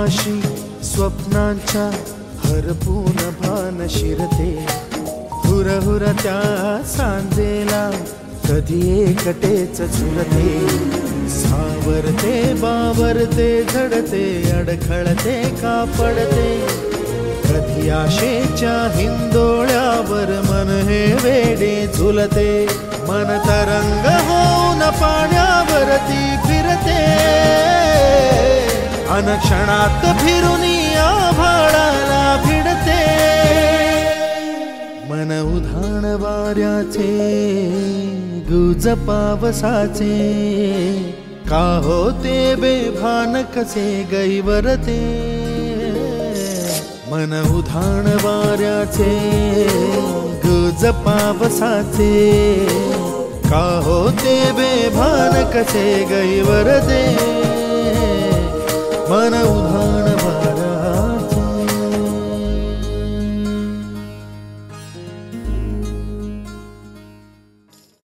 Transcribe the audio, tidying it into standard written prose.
आकाशी स्वप्नांच्या हरपून भान शिरते, हुरहुर त्या सांजेला कधी एकटेच झुलते, सावरते बावरते झडते अडखळते का पडते, कधी आशेच्या हिंदोळ्यावर मन हे वेडे झुलते, मन तरंग होऊन पाण्यावरती फिरते, अनक्षणात फिरून आभाळाला भिडते, मन उधाण वाऱ्याचे गुज पावसाचे, का होते बेभान कसे गैवरते, मन उधाण वाऱ्याचे गुज पावसाचे, का होते बेभान कसे गैवरते, मन उधाण